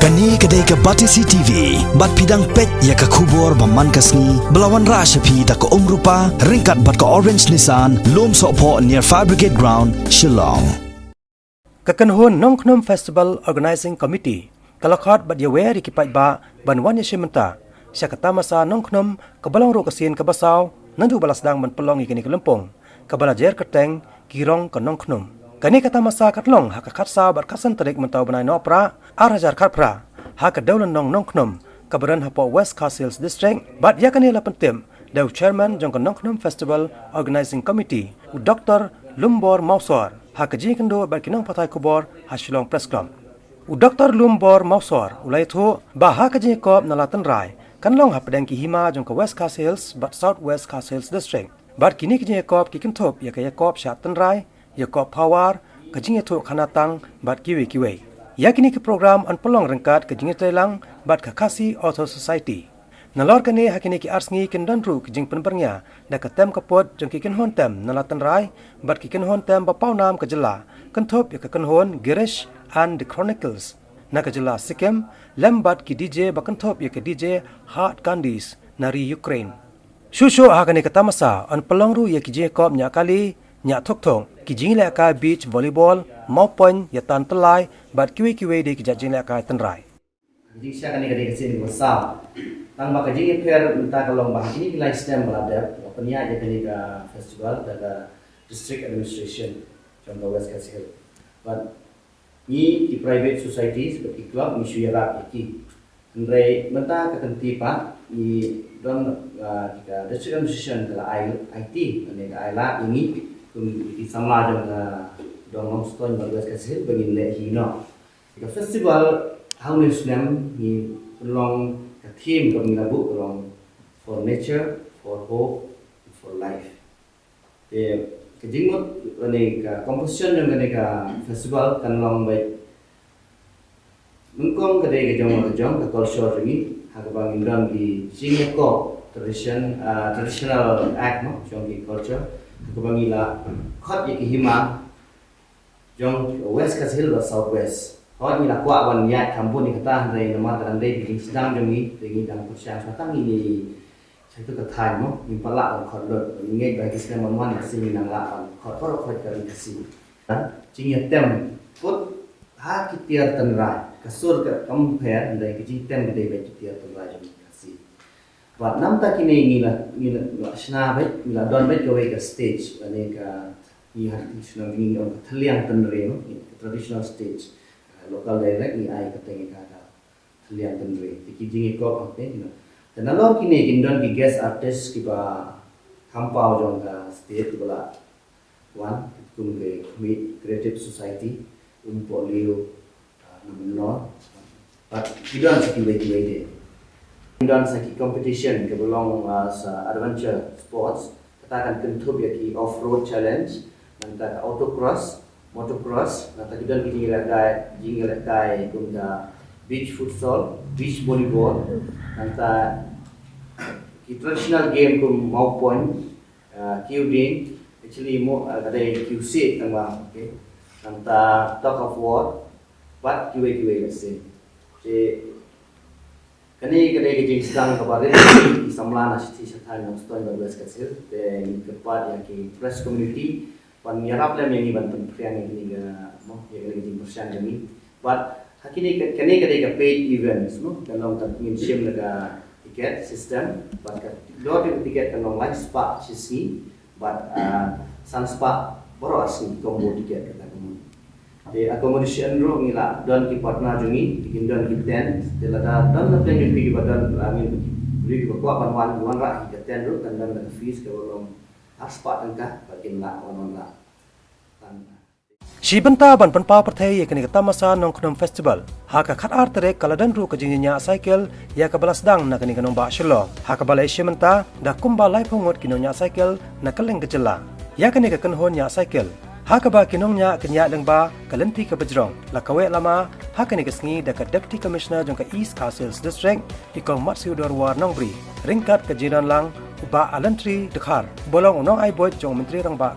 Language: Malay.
Kani kedai ke Batisi TV, bat pidang pet ya ke kubur baman kasni, belawan rashapi da ke rupa, ringkat bat ke Orange Nissan, lom sokpo near Fire Brigade Ground, Shillong. Kekenhun Nongknum Festival Organizing Committee, kalakhat bat yawe rikipat ba banwan ya shimenta, siya katamasa Nongknum kebalang ro kasin kebasaw, nandu balasdang menpelong ikini kelempong, kebalajer keteng girong ke Nongknum. Kani kata masa katlong hakakat sa bat kasan terik mentau benai nopra arajar katpra hak daulan Nongknum kabaran hapo West Castles District bat yakani la pentim dau chairman jong Nongknum Festival Organizing Committee Dr. Lumbor Mausor hak jingkendo bat kinong patai kubor hasilong press club Dr. Lumbor Mausor ulai thu ba hak jingkop nalatan rai kanlong hapadang ki hima jong West Castles bat South West Castles District bat kini jingkop kikintop yakayakop syatan rai Yakop Power kajing itu kanatang bat kiwe. Yakini ke program an pelong rengkat kajing telang bat kakasi Auto Society. Nalor kani hakini ki arsngi kendandru kajing penbernya da ketem kapot jeng kikin hontem nalatan rai bat kikin hontem bapau nam kejela kentop ya kekenhon Girish and the Chronicles. Na kejela Sikkim lembat ki DJ bakentop ya ke DJ Hard Candies nari Ukraine. Shushu hakani ketamasa an pelong ru ya ki Jacob nya kali nya thok kijing le ka beach volleyball maupun ya tan telai bat kiwi di kijing le ka tenrai kijing sia kan ni kesin wasal tang ba kijing fair minta kalong bah ini live stem balada penia ya kan ka festival daga district administration contoh West Castles but ni di private society seperti club ni syara iki ndre minta ka kenti pa ni don ka district administration daga IT ne ka ila ini di sama dengan dong stone West Castles begin le hino the festival how Muslim ni long a theme kami labu long for nature for hope for life kejimut ni ka composition yang ni ka festival kan long baik mungkong kedai kejong ka culture ni hakabang indon di Singapore traditional act no jong di culture Kebangila khot ye hima jong West Castles atau South West khot ni la kwa wan ya kampun ni kata re nama tan dei di sedang jong ni dengi dang persiang satang ini satu ketai mo ni pala khot lot ngai ba kisna manwan sing nang la khot khot kali kasi jing ya tem put ha kitiar tan ra kasur ka compare dai ki tem dei ba kitiar tan ra jong Wat nam tak kini ngila sna bet ngila don bet gawe ke stage ane ka ni traditional ni on thaliang tanre no traditional stage local dialect ni ai katenge ka thaliang tanre tiki jingi ko ate no dan alor kini indon ki guest artist ki ba kampau jong ka stage bala one kum ke creative society polio no but kidon siki we dan saki competition ke belong sa adventure sports kita akan kentub ya ki off road challenge nanti autocross motocross nanti kita jingle kai kumda beach futsal beach volleyball nanti ki traditional game kum maupun qding actually mo ada qc tangwa okay nanti talk of war but kiwe let's say kani kedai kijing sedang kabarin di samla nasi satai yang stone West Castles dan kepat yang ki press community pan nyarap lem yang bantu priang ini ga mo yang kijing persian ini but hakini kani kedai ke paid events no dalam kan sim naga tiket system but dot tiket kan online spa sisi but sun spa baru asli combo tiket kata kamu the accommodation room ngila don ki partner jungi bikin don ki tent de lada don na plan ki badan angin beri ki kwa wan ra ki tent room kan dan fees ke bolong aspa tangka bakin la wan la Shibanta ban panpa perthai yakni ketamasa Nongknum Festival haka khat artere kaladan ru kajingnya cycle ya kabalasdang na kani kanong ba shilo haka balai shimenta da kumba lai phongot kinonya cycle na kaleng kejela ya kani kakenhon nya cycle haka ba kinongnya kenya lengba kalenti ke bejrong lakawe lama haka ni kesngi dekat deputy commissioner jong ke East Castles District ikong Matsudor War Nongbri ringkat kejiran lang ba alantri dekhar bolong unong ai boy jong menteri rang ba